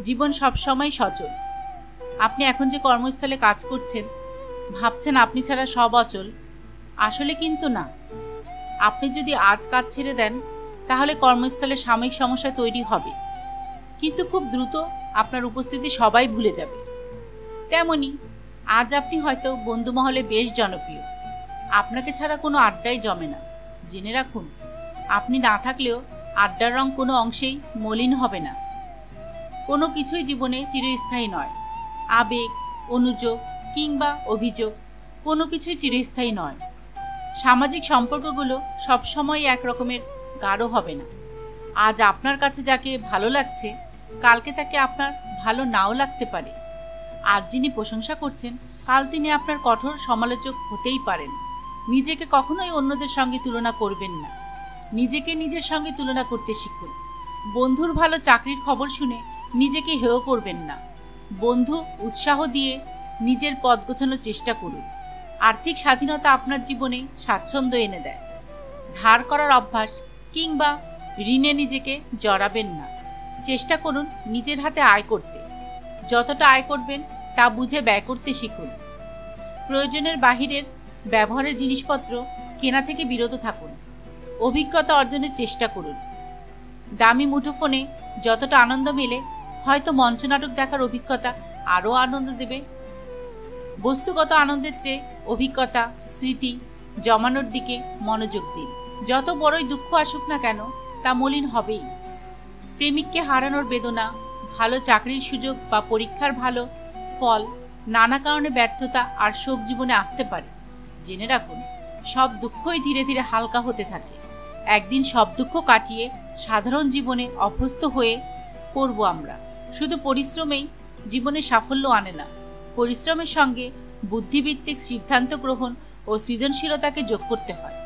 জীবন সবসময় সচল। আপনি এখন যে কর্মস্থলে কাজ করছেন, ভাবছেন আপনি ছাড়া সব অচল, আসলে কিন্তু না। আপনি যদি আজ কাজ ছেড়ে দেন, তাহলে কর্মস্থলে সাময়িক সমস্যা তৈরি হবে, কিন্তু খুব দ্রুত আপনার উপস্থিতি সবাই ভুলে যাবে। তেমনি আজ আপনি হয়তো বন্ধুমহলে বেশ জনপ্রিয়, আপনাকে ছাড়া কোনো আড্ডাই জমে না। জেনে রাখুন, আপনি না থাকলেও আড্ডার রং কোনো অংশেই মলিন হবে না। কোনো কিছুই জীবনে চিরস্থায়ী নয়। আবেগ, অনুযোগ কিংবা অভিযোগ কোনো কিছুই চিরস্থায়ী নয়। সামাজিক সম্পর্কগুলো সবসময় একরকমের গাঢ় হবে না। আজ আপনার কাছে যাকে ভালো লাগছে, কালকে তাকে আপনার ভালো নাও লাগতে পারে। আজ যিনি প্রশংসা করছেন, কাল তিনি আপনার কঠোর সমালোচক হতেই পারেন। নিজেকে কখনোই অন্যদের সঙ্গে তুলনা করবেন না। নিজেকে নিজের সঙ্গে তুলনা করতে শিখুন। বন্ধুর ভালো চাকরির খবর শুনে নিজেকে হেয় করবেন না। বন্ধু উৎসাহ দিয়ে নিজের পথ গোছানোর চেষ্টা করুন। আর্থিক স্বাধীনতা আপনার জীবনে স্বাচ্ছন্দ্য এনে দেয়। ধার করার অভ্যাস কিংবা ঋণে নিজেকে জড়াবেন না। চেষ্টা করুন নিজের হাতে আয় করতে। যতটা আয় করবেন তা বুঝে ব্যয় করতে শিখুন। প্রয়োজনের বাহিরের ব্যবহারের জিনিসপত্র কেনা থেকে বিরত থাকুন। অভিজ্ঞতা অর্জনের চেষ্টা করুন। দামি মুঠোফোনে যতটা আনন্দ মেলে, হয়তো মঞ্চনাটক দেখার অভিজ্ঞতা আরও আনন্দ দেবে। বস্তুগত আনন্দের চেয়ে অভিজ্ঞতা, স্মৃতি জমানোর দিকে মনোযোগ দিন। যত বড়ই দুঃখ আসুক না কেন, তা মলিন হবেই। প্রেমিককে হারানোর বেদনা, ভালো চাকরির সুযোগ বা পরীক্ষার ভালো ফল, নানা কারণে ব্যর্থতা আর শোক জীবনে আসতে পারে। জেনে রাখুন, সব দুঃখই ধীরে ধীরে হালকা হতে থাকে। একদিন সব দুঃখ কাটিয়ে সাধারণ জীবনে অভ্যস্ত হয়ে পড়ব আমরা। শুধু পরিশ্রমেই জীবনে সাফল্য আনে না, পরিশ্রমের সঙ্গে বুদ্ধিভিত্তিক সিদ্ধান্ত গ্রহণ ও সৃজনশীলতাকে যোগ করতে হয়।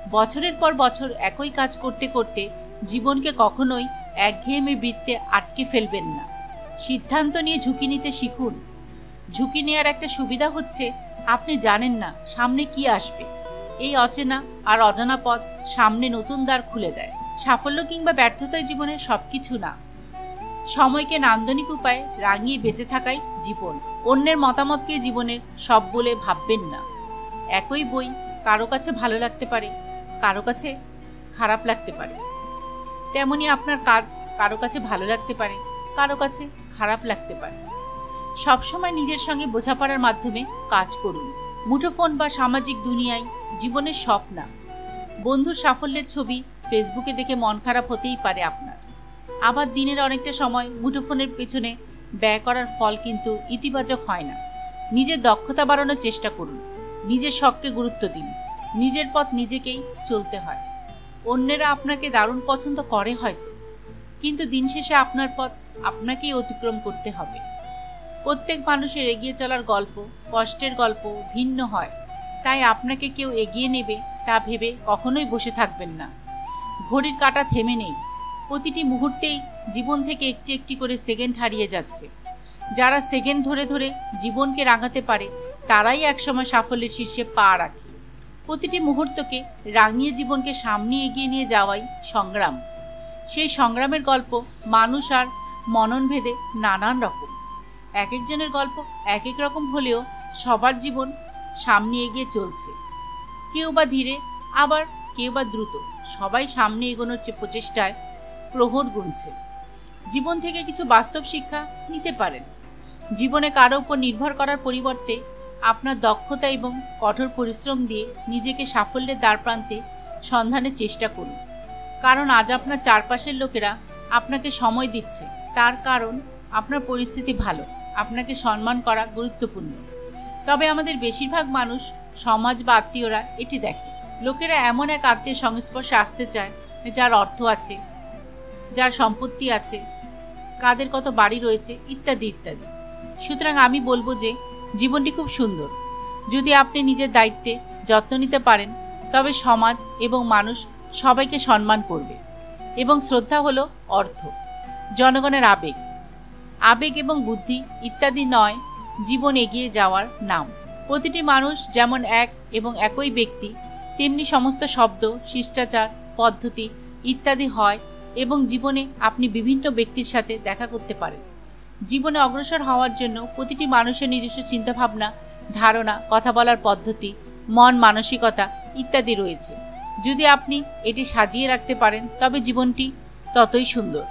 বছরের পর বছর একই কাজ করতে করতে জীবনকে কখনোই একঘেয়েমি বৃত্তে আটকে ফেলবেন না। সিদ্ধান্ত নিয়ে ঝুঁকি নিতে শিখুন। ঝুঁকি নেওয়ার একটা সুবিধা হচ্ছে, আপনি জানেন না সামনে কি আসবে। এই অচেনা আর অজানা পথ সামনে নতুন দ্বার খুলে দেয়। সাফল্য কিংবা ব্যর্থতায় জীবনের সবকিছু না। সময়কে নান্দনিক উপায়ে রাঙিয়ে বেঁচে থাকাই জীবন। অন্যের মতামতকে জীবনের সব বলে ভাববেন না। একই বই কারো কাছে ভালো লাগতে পারে, কারো কাছে খারাপ লাগতে পারে। তেমনি আপনার কাজ কারো কাছে ভালো লাগতে পারে, কারো কাছে খারাপ লাগতে পারে। সবসময় নিজের সঙ্গে বোঝাপড়ার মাধ্যমে কাজ করুন। মুঠোফোন বা সামাজিক দুনিয়ায় জীবনের সব না। বন্ধুর সাফল্যের ছবি ফেসবুকে দেখে মন খারাপ হতেই পারে আপনার। আবার দিনের অনেকটা সময় মুঠোফোনের পেছনে ব্যয় করার ফল কিন্তু ইতিবাচক হয় না। নিজের দক্ষতা বাড়ানোর চেষ্টা করুন। নিজের শখকে গুরুত্ব দিন। নিজের পথ নিজেকেই চলতে হয়। অন্যেরা আপনাকে দারুণ পছন্দ করে হয়তো, কিন্তু দিন শেষে আপনার পথ আপনাকেই অতিক্রম করতে হবে। প্রত্যেক মানুষের এগিয়ে চলার গল্প, কষ্টের গল্প ভিন্ন হয়। তাই আপনাকে কেউ এগিয়ে নেবে তা ভেবে কখনোই বসে থাকবেন না। ঘড়ির কাঁটা থেমে নেই। প্রতিটি মুহূর্তেই জীবন থেকে একটি একটি করে সেকেন্ড হারিয়ে যাচ্ছে। যারা সেকেন্ড ধরে ধরে জীবনকে রাঙাতে পারে, তারাই একসময় সাফল্যের শীর্ষে পা রাখে। প্রতিটি মুহূর্তকে রাঙিয়ে জীবনকে সামনে এগিয়ে নিয়ে যাওয়াই সংগ্রাম। সেই সংগ্রামের গল্প মানুষ আর মননভেদে নানান রকম। এক একজনের গল্প এক এক রকম হলেও সবার জীবন সামনে এগিয়ে চলছে। কেউ বা ধীরে, আবার কেউ বা দ্রুত। সবাই সামনে এগোনোর প্রচেষ্টায় প্রহর গুনছে। জীবন থেকে কিছু বাস্তব শিক্ষা নিতে পারেন। জীবনে কারো উপর নির্ভর করার পরিবর্তে আপনার দক্ষতা এবং কঠোর পরিশ্রম দিয়ে নিজেকে সাফল্যের দ্বারপ্রান্তে সন্ধানের চেষ্টা করুন। কারণ আজ আপনার চারপাশের লোকেরা আপনাকে সময় দিচ্ছে, তার কারণ আপনার পরিস্থিতি ভালো। আপনাকে সম্মান করা গুরুত্বপূর্ণ। তবে আমাদের বেশিরভাগ মানুষ, সমাজ বা আত্মীয়রা এটি দেখে। লোকেরা এমন এক আত্মীয় সংস্পর্শে আসতে চায় যার অর্থ আছে, যার সম্পত্তি আছে, কাদের কত বাড়ি রয়েছে, ইত্যাদি ইত্যাদি। সুতরাং আমি বলবো যে জীবনটি খুব সুন্দর। যদি আপনি নিজের দায়িত্বে যত্ন নিতে পারেন, তবে সমাজ এবং মানুষ সবাইকে সম্মান করবে। এবং শ্রদ্ধা হলো অর্থ, জনগণের আবেগ। আবেগ এবং বুদ্ধি ইত্যাদি নয় জীবন এগিয়ে যাওয়ার নাম। প্রতিটি মানুষ যেমন এক এবং একই ব্যক্তি, তেমনি সমস্ত শব্দ, শিষ্টাচার, পদ্ধতি ইত্যাদি হয় এবং জীবনে আপনি বিভিন্ন ব্যক্তির সাথে দেখা করতে পারেন। জীবনে অগ্রসর হওয়ার জন্য প্রতিটি মানুষের নিজস্ব চিন্তাভাবনা, ধারণা, কথা বলার পদ্ধতি, মন মানসিকতা ইত্যাদি রয়েছে। যদি আপনি এটি সাজিয়ে রাখতে পারেন তবে জীবনটি ততই সুন্দর।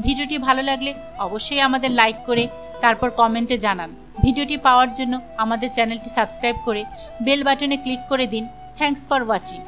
ভিডিওটি ভালো লাগলে অবশ্যই আমাদের লাইক করে তারপর কমেন্টে জানান। ভিডিওটি পাওয়ার জন্য আমাদের চ্যানেলটি সাবস্ক্রাইব করে বেল বাটনে ক্লিক করে দিন। Thanks for watching.